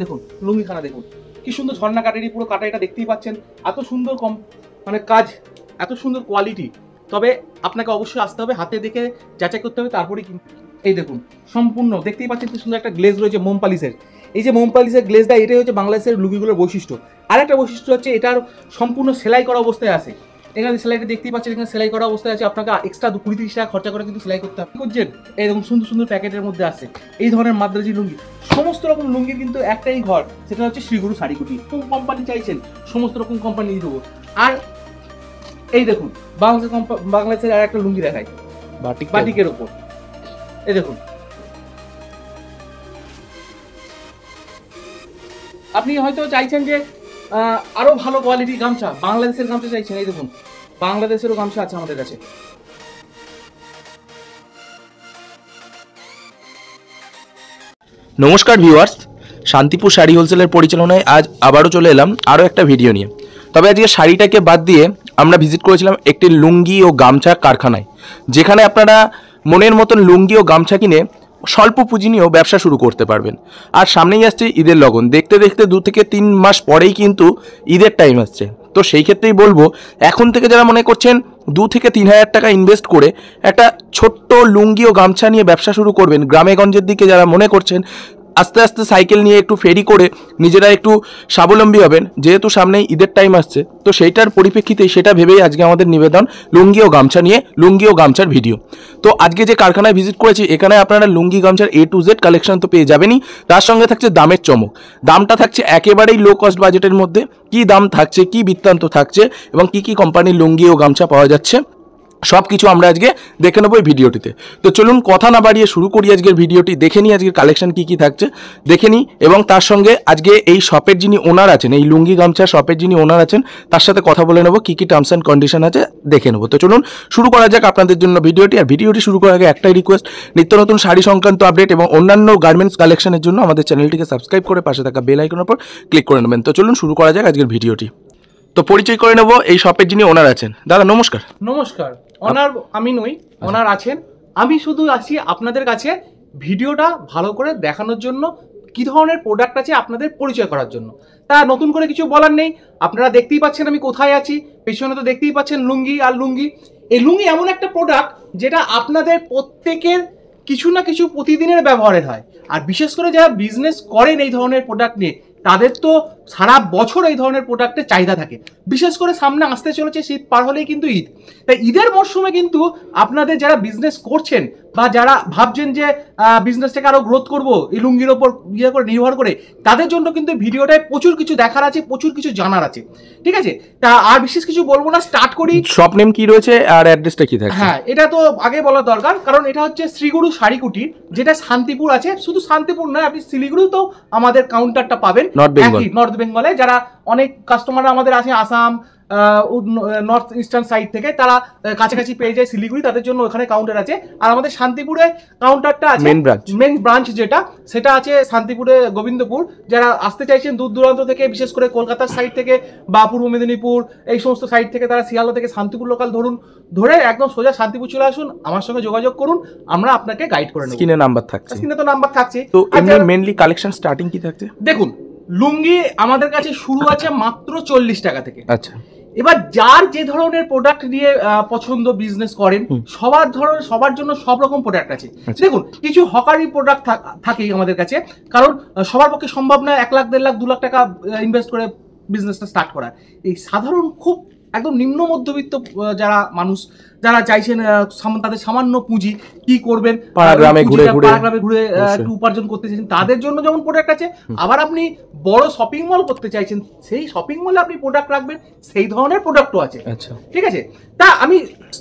দেখুন লুঙ্গিখানা দেখুন কি সুন্দর ঝর্ণা কাটারি পুরো কাটা, এটা দেখতেই পাচ্ছেন এত সুন্দর মানে কাজ, এত সুন্দর কোয়ালিটি। তবে আপনাকে অবশ্যই আসতে হবে, হাতে দেখে যাচাই করতে হবে, তারপরেই কিন্তু। এই দেখুন সম্পূর্ণ দেখতেই পাচ্ছেন কি সুন্দর একটা গ্লেজ রয়েছে মোম পালিশের। এই যে মোম পালিশের গ্লেজটা, এটাই হচ্ছে বাংলাদেশের লুঙ্গিগুলোর বৈশিষ্ট্য। আর একটা বৈশিষ্ট্য হচ্ছে এটার সম্পূর্ণ সেলাই করা অবস্থায় আছে। এখানে সেলাইটা দেখতেই পাচ্ছেন, এখানে সেলাই করা অবস্থায় আছে। আপনাকে এক্সট্রা 20-30 টাকা খরচা করে কিন্তু সেলাই করতে হবে। করছেন এরকম সুন্দর সুন্দর প্যাকেটের মধ্যে আছে এই ধরনের মাদ্রাজি লুঙ্গি। সমস্ত রকম লুঙ্গির কিন্তু একটাই ঘর, সেটা হচ্ছে শ্রীগুরু শাড়িকুটি। কোন কোম্পানি চাইছেন সমস্ত রকম কোম্পানি দিয়ে দেবো। আর এই দেখুন বাংলাদেশের আর একটা লুঙ্গি দেখাই বাটিকের ওপর। এই দেখুন আপনি হয়তো চাইছেন যে আরো ভালো কোয়ালিটির গামছা, বাংলাদেশের গামছা চাইছেন, এই দেখুন বাংলাদেশেরও গামছা আছে আমাদের কাছে। নমস্কার ভিউয়ার্স, শান্তিপুর শাড়ি হোলসেলের পরিচালনায় আজ আবারও চলে এলাম আরও একটা ভিডিও নিয়ে। তবে আজকে শাড়িটাকে বাদ দিয়ে আমরা ভিজিট করেছিলাম একটি লুঙ্গি ও গামছা কারখানায়, যেখানে আপনারা মনের মতন লুঙ্গি ও গামছা কিনে স্বল্প পুঁজি নিয়েও ব্যবসা শুরু করতে পারবেন। আর সামনেই আসছে ঈদের লগন, দেখতে দেখতে 2 থেকে 3 মাস পরেই কিন্তু ঈদের টাইম আসছে। তো সেই ক্ষেত্রেই বলবো, এখন থেকে যারা মনে করছেন 2 থেকে 3 হাজার টাকা ইনভেস্ট করে একটা ছোট্ট লুঙ্গি ও গামছা নিয়ে ব্যবসা শুরু করবেন, গ্রামে গঞ্জের দিকে যারা মনে করছেন আস্তে আস্তে সাইকেল নিয়ে একটু ফেরি করে নিজেরা একটু স্বাবলম্বী হবেন, যেহেতু সামনেই ঈদের টাইম আসছে, তো সেইটার পরিপ্রেক্ষিতেই সেটা ভেবেই আজকে আমাদের নিবেদন লুঙ্গি ও গামছা নিয়ে, লুঙ্গি ও গামছার ভিডিও। তো আজকে যে কারখানায় ভিজিট করেছি, এখানে আপনারা লুঙ্গি গামছার A to Z কালেকশন তো পেয়ে যাবেনই, তার সঙ্গে থাকছে দামের চমক। দামটা থাকছে একেবারেই লো কস্ট বাজেটের মধ্যে। কি দাম থাকছে, কি বৃত্তান্ত থাকছে এবং কি কি কোম্পানির লুঙ্গি ও গামছা পাওয়া যাচ্ছে, সব কিছু আমরা আজকে দেখে নেবো এই ভিডিওটিতে। তো চলুন কথা না বাড়িয়ে শুরু করি আজকের ভিডিওটি। দেখে নিই আজকের কালেকশন কি কি থাকছে, দেখে নিই, এবং তার সঙ্গে আজকে এই শপের যিনি ওনার আছেন, এই লুঙ্গি গামছা শপের যিনি ওনার আছেন, তার সাথে কথা বলে নেবো, কি কি টার্মস অ্যান্ড কন্ডিশন আছে দেখে নেবো। তো চলুন শুরু করা যাক আপনাদের জন্য ভিডিওটি। আর ভিডিওটি শুরু করার আগে একটাই রিকোয়েস্ট, নিত্য নতুন শাড়ি সংক্রান্ত আপডেট এবং অন্যান্য গার্মেন্টস কালেকশনের জন্য আমাদের চ্যানেলটিকে সাবস্ক্রাইব করে পাশে থাকা বেল আইকনের উপর ক্লিক করে নেবেন। তো চলুন শুরু করা যাক আজকের ভিডিওটি। তো পরিচয় করে নেবো এই শপের যিনি ওনার আছেন। দাদা নমস্কার। নমস্কার। ওনার আমি নই, ওনার আছেন। আমি শুধু আছি আপনাদের কাছে ভিডিওটা ভালো করে দেখানোর জন্য, কি ধরনের প্রোডাক্ট আছে আপনাদের পরিচয় করার জন্য। তা নতুন করে কিছু বলার নেই, আপনারা দেখতেই পাচ্ছেন আমি কোথায় আছি, পেছনে তো দেখতেই পাচ্ছেন লুঙ্গি। আর লুঙ্গি, এই লুঙ্গি এমন একটা প্রোডাক্ট যেটা আপনাদের প্রত্যেকের কিছু না কিছু প্রতিদিনের ব্যবহারের হয়। আর বিশেষ করে যারা বিজনেস করেন এই ধরনের প্রোডাক্ট নিয়ে, তাদের তো সারা বছর এই ধরনের প্রোডাক্টের চাহিদা থাকে। বিশেষ করে সামনে আসতে চলেছে শীত, পার হলেই কিন্তু ঈদ। তাই ঈদের মরশুমে কিন্তু আপনাদের যারা বিজনেস করছেন বা যারা ভাবছেন যে বিজনেসটাকে আরো গ্রোথ করবো এই লুঙ্গির ওপর ইয়ে করে নির্ভর করে, তাদের জন্য কিন্তু ভিডিওটায় প্রচুর কিছু দেখার আছে, প্রচুর কিছু জানার আছে। ঠিক আছে, তা আর বিশেষ কিছু বলবো না, স্টার্ট করি। শপ নেম কি রয়েছে আর অ্যাড্রেসটা কি থাকে? হ্যাঁ, এটা তো আগে বলা দরকার, কারণ এটা হচ্ছে শ্রীগুরু শাড়িকুটি, যেটা শান্তিপুর আছে। শুধু শান্তিপুর নয়, আপনি শিলিগুড়িতেও আমাদের কাউন্টারটা পাবেন, নর্থ বেঙ্গলে। যারা অনেক কাস্টমার আমাদের আছে আসাম, নর্থ ইস্টার্ন সাইড থেকে, তারা কাছাকাছি পেয়ে যায় শিলিগুড়ি, তাদের জন্য ওখানে কাউন্টার আছে। আর আমাদের শান্তিপুরে কাউন্টারটা আছে, মেন ব্রাঞ্চ যেটা, সেটা আছে শান্তিপুরে গোবিন্দপুর। যারা আসতে চাইছেন দূর দূরান্ত থেকে, বিশেষ করে কলকাতার সাইড থেকে বা পূর্ব মেদিনীপুর এই সমস্ত সাইড থেকে, তারা শিয়ালদা থেকে শান্তিপুর লোকাল ধরে একদম সোজা শান্তিপুর চলে আসুন, আমার সঙ্গে যোগাযোগ করুন, আমরা আপনাকে গাইড করে নেব। স্ক্রিনে নাম্বার থাকছে, স্ক্রিনে তো নাম্বার থাকছে। তো এমনি মেইনলি কালেকশন স্টার্টিং কি থাকছে? দেখুন, লুঙ্গি আমাদের কাছে শুরু আছে মাত্র 40 টাকা থেকে। আচ্ছা, এবার যার যে ধরনের প্রোডাক্ট নিয়ে পছন্দ, বিজনেস করেন, সবার জন্য সব রকম প্রোডাক্ট আছে। দেখুন, কিছু হকারি প্রোডাক্ট থাকেই আমাদের কাছে, কারণ সবার পক্ষে সম্ভব নয় 1 লাখ 1.5 লাখ 2 লাখ টাকা ইনভেস্ট করে বিজনেসটা স্টার্ট করা। এই সাধারণ খুব একদম নিম্ন মধ্যবিত্ত যারা মানুষ, যারা চাইছেন তাদের সামান্য পুঁজি কি করবেন, পাড়া গ্রামে ঘুরে একটু উপার্জন করতে চাইছেন, তাদের জন্য যেমন প্রোডাক্ট আছে। আবার আপনি বড় শপিং মল করতে চাইছেন, সেই শপিং মলে আপনি প্রোডাক্ট রাখবেন, সেই ধরনের প্রোডাক্টও আছে। আচ্ছা, ঠিক আছে। তা আমি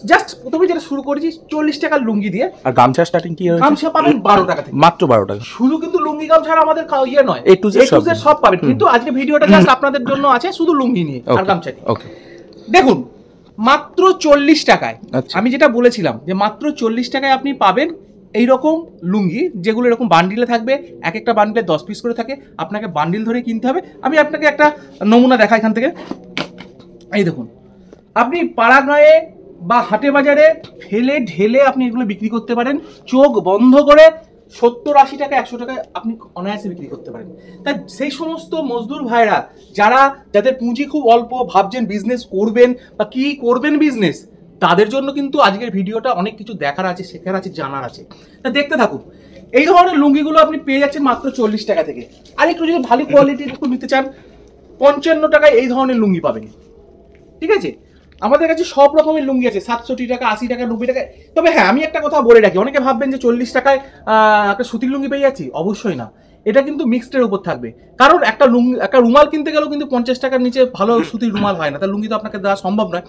জাস্ট প্রথমে যেটা শুরু করেছি 40 টাকার লুঙ্গি দিয়ে। আর গামছা স্টার্টিং কি রয়েছে? গামছা পাবেন 12 টাকা থেকে, মাত্র 12 টাকা। শুধু কিন্তু লুঙ্গি গামছা আমাদের ইয়ে নয়, A to Z সব পাবেন, কিন্তু আজকে ভিডিওটা জাস্ট আপনাদের জন্য আছে শুধু লুঙ্গি নিয়ে আর গামছা নিয়ে। ওকে, দেখুন মাত্র 40 টাকায়, আচ্ছা, আমি যেটা বলেছিলাম যে মাত্র 40 টাকায় আপনি পাবেন এইরকম লুঙ্গি, যেগুলো এরকম বান্ডিলে থাকবে। এক একটা বান্ডিলে 10 পিস করে থাকে, আপনাকে বান্ডিল ধরে কিনতে হবে। আমি আপনাকে একটা নমুনা দেখাই এখান থেকে। এই দেখুন, আপনি পাড়াগাঁয়ে বা হাটে বাজারে ফেলে ঢেলে আপনি এগুলো বিক্রি করতে পারেন, চোখ বন্ধ করে 70-80 টাকা 100 টাকায় আপনি অনায়াসে বিক্রি করতে পারেন। তাই সেই সমস্ত মজদুর ভাইরা যাদের পুঁজি খুব অল্প, ভাবছেন বিজনেস করবেন বা কি করবেন বিজনেস, তাদের জন্য কিন্তু আজকের ভিডিওটা অনেক কিছু দেখার আছে, শেখার আছে, জানার আছে। তা দেখতে থাকুন। এই ধরনের লুঙ্গিগুলো আপনি পেয়ে যাচ্ছেন মাত্র 40 টাকা থেকে। আর একটু যদি ভালো কোয়ালিটির একটু নিতে চান 55 টাকায় এই ধরনের লুঙ্গি পাবেন। ঠিক আছে, আমাদের কাছে সব রকমের লুঙ্গি আছে, 67 টাকা, 80 টাকা, 90 টাকায়। তবে হ্যাঁ, আমি একটা কথা বলে রাখি, অনেকে ভাববেন যে 40 টাকায় একটা সুতির লুঙ্গি পেয়ে যাচ্ছি। অবশ্যই না, এটা কিন্তু মিক্সডের উপর থাকবে। কারণ একটা রুমাল কিনতে গেলেও কিন্তু 50 টাকার নিচে ভালো সুতির রুমাল হয় না, তার লুঙ্গি তো আপনাকে দেওয়া সম্ভব নয়।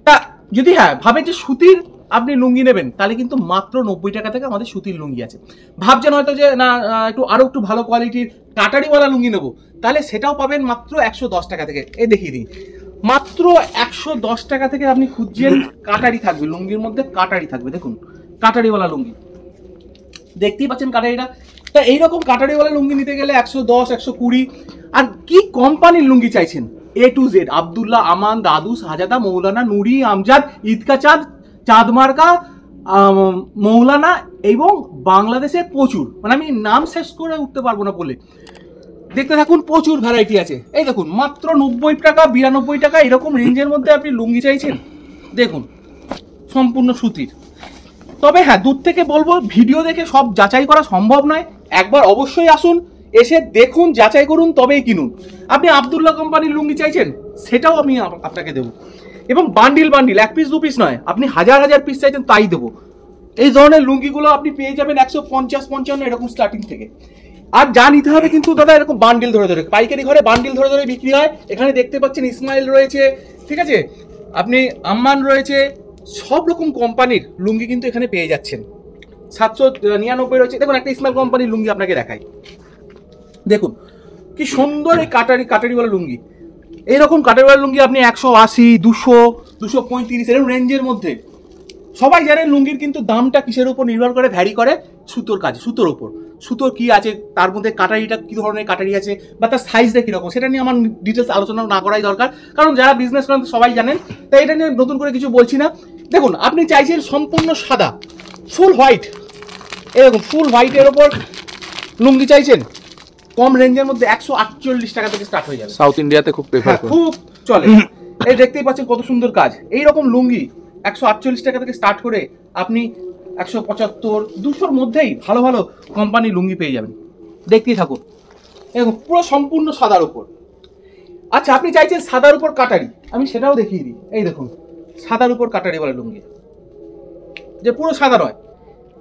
তা যদি হ্যাঁ ভাবেন যে সুতির আপনি লুঙ্গি নেবেন, তাহলে কিন্তু মাত্র 90 টাকা থেকে আমাদের সুতির লুঙ্গি আছে। ভাবছেন হয়তো যে না আরো একটু ভালো কোয়ালিটির কাটারিওয়ালা লুঙ্গি নেবো, তাহলে সেটাও পাবেন মাত্র 110 টাকা থেকে। এই দেখিয়ে দিই, মাত্র 110 টাকা থেকে আপনি খুঁজছেন কাটারি থাকবে, লুঙ্গির মধ্যে কাটারি থাকবে। দেখুন কাটারিওয়ালা লুঙ্গি, দেখতেই পাচ্ছেন কাটারিটা। তা এইরকম কাটারিওয়ালা লুঙ্গি নিতে গেলে 110, 120। আর কি কোম্পানির লুঙ্গি চাইছেন, A to Z, আব্দুল্লাহ, আমান, দাদু, শাহজাদা, মৌলানা, নুরি, আমজাদ, ঈদকা চাঁদ, চাঁদমার্কা, মৌলানা এবং বাংলাদেশে প্রচুর, মানে আমি নাম শেষ করে উঠতে পারবো না বলে। দেখতে থাকুন, প্রচুর ভ্যারাইটি আছে। এই দেখুন মাত্র 90 টাকা, 92 টাকা এরকম রেঞ্জের মধ্যে আপনি লুঙ্গি চাইছেন। দেখুন সম্পূর্ণ সুতির। তবে হ্যাঁ, দূর থেকে বলবো ভিডিও দেখে সব যাচাই করা সম্ভব নয়। একবার অবশ্যই আসুন, এসে দেখুন, যাচাই করুন, তবেই কিনুন। আপনি আব্দুল্লাহ কোম্পানির লুঙ্গি চাইছেন, সেটাও আমি আপনাকে দেবো। এবং বান্ডিল বান্ডিল, 1 পিস 2 পিস নয়, আপনি হাজার হাজার পিস চাইছেন তাই দেবো। এই ধরনের লুঙ্গিগুলো আপনি পেয়ে যাবেন 150-55 এরকম স্টার্টিং থেকে। আর যা নিতে হবে কিন্তু দাদা, এরকম বান্ডিল ধরে ধরে, পাইকারি ঘরে বান্ডিল ধরে ধরে বিক্রি হয়। এখানে দেখতে পাচ্ছেন ইসমাইল রয়েছে, ঠিক আছে, আপনি আম্মান রয়েছে, সব রকম কোম্পানির লুঙ্গি কিন্তু এখানে পেয়ে যাচ্ছেন। 799 রয়েছে। দেখুন একটা ইসমাইল কোম্পানির লুঙ্গি আপনাকে দেখাই, দেখুন কি সুন্দর এই কাটারিওয়ালা লুঙ্গি। এইরকম কাটারিওয়ালা লুঙ্গি আপনি 180, 200, 235 এরকম রেঞ্জের মধ্যে। সবাই জানেন লুঙ্গির কিন্তু দামটা কিসের উপর নির্ভর করে, ভ্যারি করে, সুতোর কাজ, সুতোর উপর। সুতোর কি আছে, তার মধ্যে কাটারিটা কি ধরনের কাটারি আছে, বা তার সাইজটা কিরকম, সেটা নিয়ে আমার ডিটেলস আলোচনা না করাই দরকার, কারণ যারা বিজনেস করেন সবাই জানেন। তাই এটা নিয়ে নতুন করে কিছু বলছি না। দেখুন আপনি চাইছেন সম্পূর্ণ সাদা, ফুল হোয়াইট, এরকম ফুল হোয়াইটের ওপর লুঙ্গি চাইছেন, কম রেঞ্জের মধ্যে 148 টাকা থেকে স্টার্ট হয়ে যাবে। সাউথ ইন্ডিয়াতে খুব প্রেফার করে, খুব চলে। এই দেখতেই পাচ্ছেন কত সুন্দর কাজ। এইরকম লুঙ্গি 148 টাকা থেকে স্টার্ট করে আপনি 175, 200-র মধ্যেই ভালো ভালো কোম্পানির লুঙ্গি পেয়ে যাবেন। দেখতেই থাকুন, এরকম পুরো সম্পূর্ণ সাদার উপর। আচ্ছা আপনি চাইছেন সাদার উপর কাটারি, আমি সেটাও দেখিয়ে দিই। এই দেখুন সাদার উপর কাটারি বলে লুঙ্গি, যে পুরো সাদা নয়,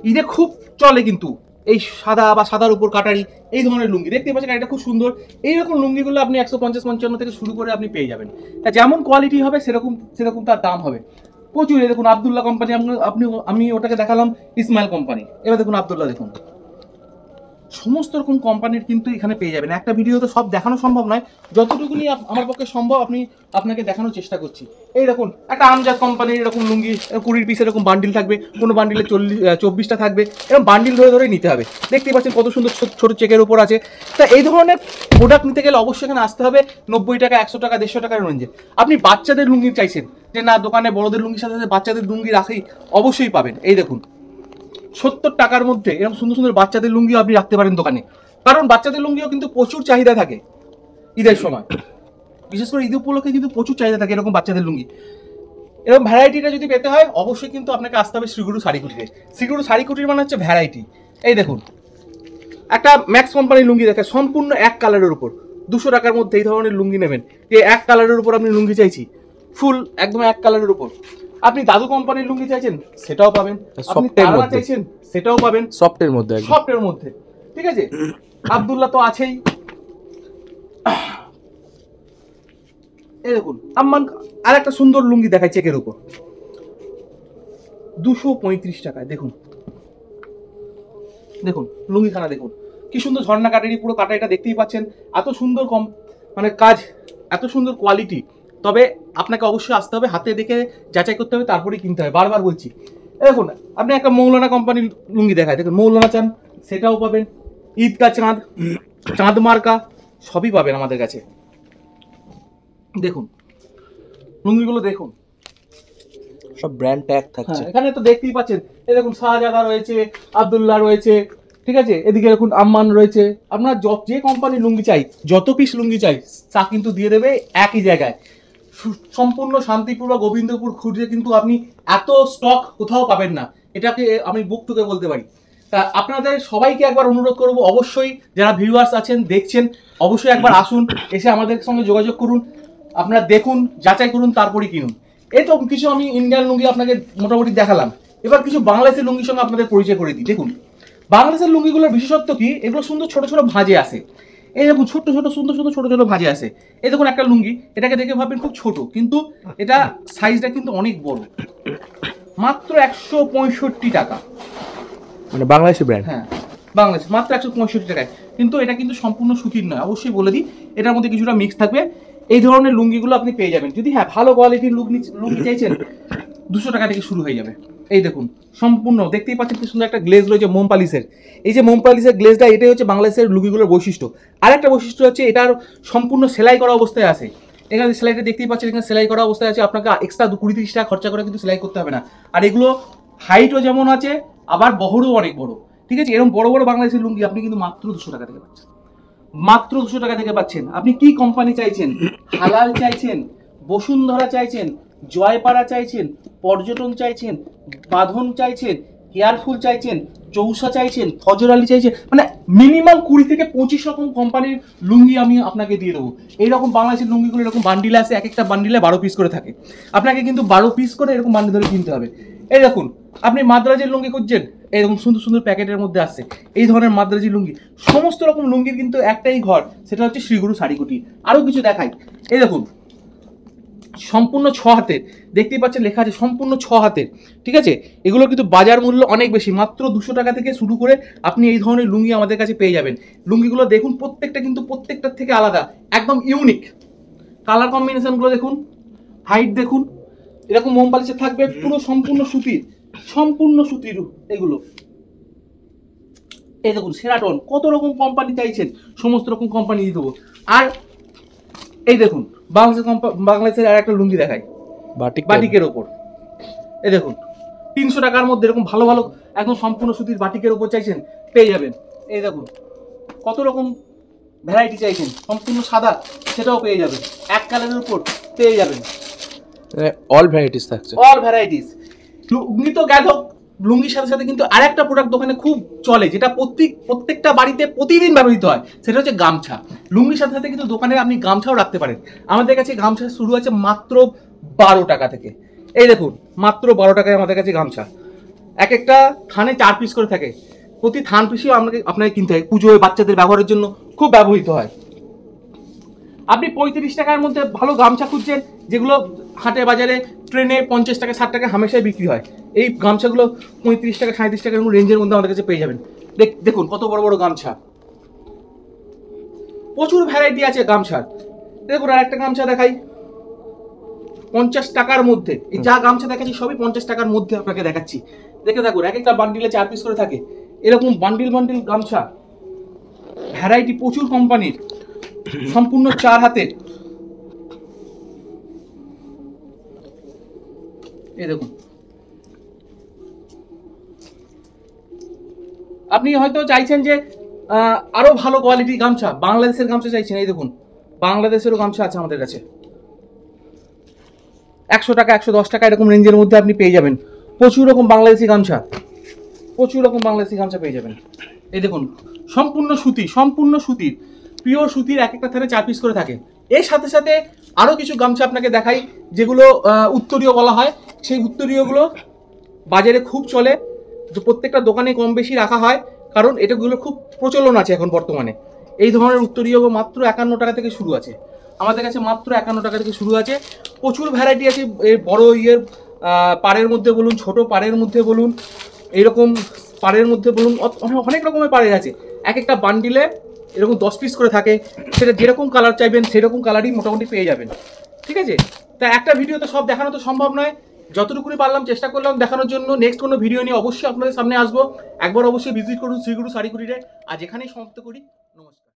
ঈদে খুব চলে কিন্তু এই সাদা বা সাদার উপর কাটারি, এই ধরনের লুঙ্গি দেখতে পাচ্ছেন, এটা খুব সুন্দর। এইরকম লুঙ্গিগুলো আপনি 150-55 থেকে শুরু করে আপনি পেয়ে যাবেন। তা যেমন কোয়ালিটি হবে সেরকম তার দাম হবে প্রচুর। দেখুন আব্দুল্লাহ কোম্পানি, আমি ওটাকে দেখালাম ইসমাইল কোম্পানি। এবার দেখুন আব্দুল্লাহ, দেখুন সমস্ত রকম কোম্পানির কিন্তু এখানে পেয়ে যাবেন। একটা ভিডিও তো সব দেখানো সম্ভব নয়, যতটুকুনি আমার পক্ষে সম্ভব আপনাকে দেখানোর চেষ্টা করছি। এই দেখুন একটা আমজাদ কোম্পানির এরকম লুঙ্গি, 20 পিস এরকম বান্ডিল থাকবে, কোনো বান্ডিলে 24টা থাকবে, এরকম বান্ডিল ধরে ধরে নিতে হবে। দেখতে পাচ্ছেন কত সুন্দর ছোট চেকের উপর আছে। তা এই ধরনের প্রোডাক্ট নিতে গেলে অবশ্যই এখানে আসতে হবে। 90 টাকা, 100 টাকা, 150 টাকার রেঞ্জে। আপনি বাচ্চাদের লুঙ্গি চাইছেন, যে না দোকানে বড়দের লুঙ্গির সাথে সাথে বাচ্চাদের লুঙ্গি রাখি, অবশ্যই পাবেন। এই দেখুন 70 টাকার মধ্যে এরকম সুন্দর সুন্দর বাচ্চাদের লুঙ্গি আপনি রাখতে পারেন দোকানে। কারণ বাচ্চাদের লুঙ্গিও কিন্তু প্রচুর চাহিদা থাকে ঈদের সময়, বিশেষ করে ঈদ উপলক্ষে কিন্তু প্রচুর চাহিদা থাকে এরকম বাচ্চাদের লুঙ্গি। এরকম ভ্যারাইটিটা যদি পেতে হয় অবশ্যই কিন্তু আপনাকে আসতে হবে শ্রীগুরু শাড়িকুটিতে। শ্রীগুরু শাড়িকুটির মানে হচ্ছে ভ্যারাইটি। এই দেখুন একটা ম্যাক্স কোম্পানির লুঙ্গি দেখে, সম্পূর্ণ এক কালারের উপর 200 টাকার মধ্যে এই ধরনের লুঙ্গি নেবেন। যে এক কালারের উপর আপনি লুঙ্গি চাইছি, ফুল একদম এক কালারের উপর। আপনি দাদু কোম্পানির লুঙ্গি চাইছেন, সেটাও পাবেন। আপনি তারা চাইছেন, সেটাও পাবেন, সফটের মধ্যে। ঠিক আছে, আব্দুল্লাহ তো আছেই। এই দেখুন আম্মান আর একটা সুন্দর লুঙ্গি দেখায় চেকের উপর, 235 টাকায়। দেখুন দেখুন লুঙ্গিখানা দেখুন কি সুন্দর, ঝর্ণা কাটারি, পুরো কাটারিটা দেখতেই পাচ্ছেন। এত সুন্দর মানে কাজ, এত সুন্দর কোয়ালিটি। তবে আপনাকে অবশ্যই আসতে হবে, হাতে দেখে যাচাই করতে হবে, তারপরেই কিনতে হবে। বারবার বলছি। দেখুন আপনি একটা মৌলানা কোম্পানির লুঙ্গি দেখায়, দেখুন মৌলানা চান, সেটাও পাবেন। ঈদকা চাঁদ, চাঁদ মার্কা, সবই পাবেন আমাদের কাছে। দেখুন লুঙ্গিগুলো দেখুন, সব ব্র্যান্ড ট্যাগ থাকছে। এখানে তো দেখতেই পাচ্ছেন। এই দেখুন শাহজাদা রয়েছে, আব্দুল্লাহ রয়েছে, ঠিক আছে, এদিকে দেখুন আম্মান রয়েছে। আপনার যে কোম্পানির লুঙ্গি চাই, যত পিস লুঙ্গি চাই তা কিন্তু দিয়ে দেবে একই জায়গায়। সম্পূর্ণ শান্তিপুর বা গোবিন্দপুর খুঁজে কিন্তু আপনি এত স্টক কোথাও পাবেন না, এটাকে আমি বুক টুকে বলতে পারি। তা আপনাদের সবাইকে একবার অনুরোধ করব, অবশ্যই যারা ভিউয়ার্স আছেন দেখছেন, অবশ্যই একবার আসুন, এসে আমাদের সঙ্গে যোগাযোগ করুন, আপনারা দেখুন, যাচাই করুন, তারপরেই কিনুন। এই তো কিছু আমি ইন্ডিয়ান লুঙ্গি আপনাকে মোটামুটি দেখালাম, এবার কিছু বাংলাদেশের লুঙ্গির সঙ্গে আপনাদের পরিচয় করে দিই। দেখুন বাংলাদেশের লুঙ্গিগুলোর বিশেষত্ব কি, এগুলো সুন্দর ছোট ছোট ভাঁজে আসে। এই দেখুন ছোট ছোট সুন্দর সুন্দর ছোট ছোট ভাঁজে আসে। এই দেখুন একটা লুঙ্গি, এটাকে দেখে ভাববেন খুব ছোট, কিন্তু এটা সাইজটা কিন্তু অনেক বড়। মাত্র 165 টাকা, মানে বাংলাদেশি ব্র্যান্ড। হ্যাঁ বাংলাদেশ, মাত্র 165 টাকায়। কিন্তু এটা কিন্তু সম্পূর্ণ সুতির নয়, অবশ্যই বলে দিই, এটার মধ্যে কিছুটা মিক্স থাকবে। এই ধরনের লুঙ্গিগুলো আপনি পেয়ে যাবেন। যদি হ্যাঁ ভালো কোয়ালিটির লুঙ্গি চাইছেন, 200 টাকা থেকে শুরু হয়ে যাবে। এই দেখুন সম্পূর্ণ দেখতেই পাচ্ছেন কি সুন্দর একটা গ্লেজ রয়েছে মোম পালিশের। এই যে মোম পালিশের গ্লেজটা, এটাই হচ্ছে বাংলাদেশের লুঙ্গিগুলোর বৈশিষ্ট্য। আর একটা বৈশিষ্ট্য হচ্ছে এটার সম্পূর্ণ সেলাই করা অবস্থায় আছে। এখানে সেলাইটা দেখতেই পাচ্ছেন, এখানে সেলাই করা অবস্থায় আছে। আপনাকে এক্সট্রা 20-30 টাকা খরচা করে কিন্তু সেলাই করতে হবে না। আর এগুলো হাইটও যেমন আছে, আবার বহরও অনেক বড়। ঠিক আছে, এরকম বড় বড় বাংলাদেশের লুঙ্গি আপনি কিন্তু মাত্র 200 টাকা থেকে পাচ্ছেন। মাত্র 200 টাকা থেকে পাচ্ছেন। আপনি কি কোম্পানি চাইছেন? হালাল চাইছেন, বসুন্ধরা চাইছেন, জয়পাড়া চাইছেন, পর্যটন চাইছেন, বাঁধন চাইছেন, কেয়ারফুল চাইছেন, চৌসা চাইছেন, ফজর আলী চাইছেন, মানে মিনিমাম 20 থেকে 25 রকম কোম্পানির লুঙ্গি আমি আপনাকে দিয়ে দেবো। এইরকম বাংলাদেশের লুঙ্গিগুলো এরকম বান্ডিলে আছে, এক একটা বান্ডিলে 12 পিস করে থাকে। আপনাকে কিন্তু 12 পিস করে এরকম বান্ডিল ধরে কিনতে হবে। এই দেখুন আপনি মাদ্রাজের লুঙ্গি খুঁজছেন, এরকম সুন্দর সুন্দর প্যাকেটের মধ্যে আসছে এই ধরনের মাদ্রাজি লুঙ্গি। সমস্ত রকম লুঙ্গির কিন্তু একটাই ঘর, সেটা হচ্ছে শ্রীগুরু শাড়িকুটি। আরও কিছু দেখাই, এই দেখুন সম্পূর্ণ 6 হাতের, দেখতেই পাচ্ছেন লেখা আছে সম্পূর্ণ 6 হাতের। ঠিক আছে, এগুলো কিন্তু বাজার মূল্য অনেক বেশি, মাত্র 200 টাকা থেকে শুরু করে আপনি এই ধরনের লুঙ্গি আমাদের কাছে পেয়ে যাবেন। লুঙ্গিগুলো দেখুন প্রত্যেকটা কিন্তু প্রত্যেকটার থেকে আলাদা, একদম ইউনিক। কালার কম্বিনেশনগুলো দেখুন, হাইট দেখুন, এরকম মোম পালিশে থাকবে, পুরো সম্পূর্ণ সুতির, সম্পূর্ণ সুতির এগুলো। এই দেখুন সেরাটন, কত রকম কোম্পানি চাইছেন সমস্ত রকম কোম্পানি দিয়ে দেবো। আর এই দেখুন বাংলাদেশের আর একটা লুঙ্গি দেখাই, বাটিকের ওপর। এই দেখুন 300 টাকার মধ্যে এরকম ভালো ভালো একদম সম্পূর্ণ সুতির বাটিকের ওপর চাইছেন, পেয়ে যাবেন। এই দেখুন কত রকম ভ্যারাইটি চাইছেন, সম্পূর্ণ সাদা, সেটাও পেয়ে যাবেন। এক কালারের উপর পেয়ে যাবেন, অল ভ্যারাইটিস থাকছে, অল ভ্যারাইটিস। লুঙ্গি তো গেল, লুঙ্গির সাথে সাথে কিন্তু আরেকটা প্রোডাক্ট দোকানে খুব চলে, যেটা প্রত্যেকটা বাড়িতে প্রতিদিন ব্যবহৃত হয়, সেটা হচ্ছে গামছা। লুঙ্গির সাথে সাথে কিন্তু দোকানে আপনি গামছাও রাখতে পারেন। আমাদের কাছে গামছা শুরু আছে মাত্র 12 টাকা থেকে। এই দেখুন মাত্র 12 টাকায় আমাদের কাছে গামছা, এক একটা থানে 4 পিস করে থাকে, প্রতি থান পিসেও আপনাকে কিনতে হয়, পুজোয় বাচ্চাদের ব্যবহারের জন্য খুব ব্যবহৃত হয়। আপনি 35 টাকার মধ্যে ভালো গামছা খুঁজছেন, যেগুলো হাটে বাজারে ট্রেনে 50 টাকা 60 টাকা হামেশাই বিক্রি হয়, এই গামছাগুলো 35 টাকা 37 টাকার রেঞ্জের মধ্যে আমাদের কাছে পেয়ে যাবেন। দেখুন কত বড় বড় গামছা, প্রচুর ভ্যারাইটি আছে গামছার। দেখুন আর একটা গামছা দেখাই 50 টাকার মধ্যে। এই যা গামছা দেখাচ্ছি সবই 50 টাকার মধ্যে আপনাকে দেখাচ্ছি, দেখে থাকুন। এক একটা বান্ডিলে 4 পিস করে থাকে, এরকম বান্ডিল বান্ডিল গামছা, ভ্যারাইটি প্রচুর কোম্পানির, সম্পূর্ণ 4 হাতের। এই দেখুন আপনি হয়তো চাইছেন যে আরো ভালো কোয়ালিটির গামছা, বাংলাদেশের গামছা চাইছেন, এই দেখুন বাংলাদেশেরও গামছা আছে আমাদের কাছে। 100 টাকা 110 টাকা এরকম রেঞ্জের মধ্যে আপনি পেয়ে যাবেন প্রচুর রকম বাংলাদেশি গামছা, প্রচুর রকম বাংলাদেশি গামছা পেয়ে যাবেন। এই দেখুন সম্পূর্ণ সুতি, সম্পূর্ণ সুতির, পিওর সুতির, এক একটা থানে 4 পিস করে থাকে। এর সাথে সাথে আরও কিছু গামছা আপনাকে দেখাই, যেগুলো উত্তরীয় বলা হয়। সেই উত্তরীয়গুলো বাজারে খুব চলে, যে প্রত্যেকটা দোকানে কম বেশি রাখা হয়, কারণ এটাগুলো খুব প্রচলন আছে এখন বর্তমানে। এই ধরনের উত্তরীয় মাত্র 51 টাকা থেকে শুরু আছে আমাদের কাছে, মাত্র 51 টাকা থেকে শুরু আছে। প্রচুর ভ্যারাইটি আছে, বড় পাড়ের মধ্যে বলুন, ছোট পাড়ের মধ্যে বলুন, এইরকম পাড়ের মধ্যে বলুন, অনেক রকমের পাড়ের আছে। এক একটা বান্ডিলে এরকম 10 পিস করে থাকে, সেটা যেরকম কালার চাইবেন সেরকম কালারই মোটামুটি পেয়ে যাবেন। ঠিক আছে, তা একটা ভিডিওতে সব দেখানো তো সম্ভব নয়, যতটুকুনি পারলাম চেষ্টা করলাম দেখানোর জন্য। নেক্সট কোনো ভিডিও নিয়ে অবশ্যই আপনাদের সামনে আসবো। একবার অবশ্যই ভিজিট করুন শ্রীগুরু শাড়িকুটিরে। আজ এখানেই সমাপ্ত করি, নমস্কার।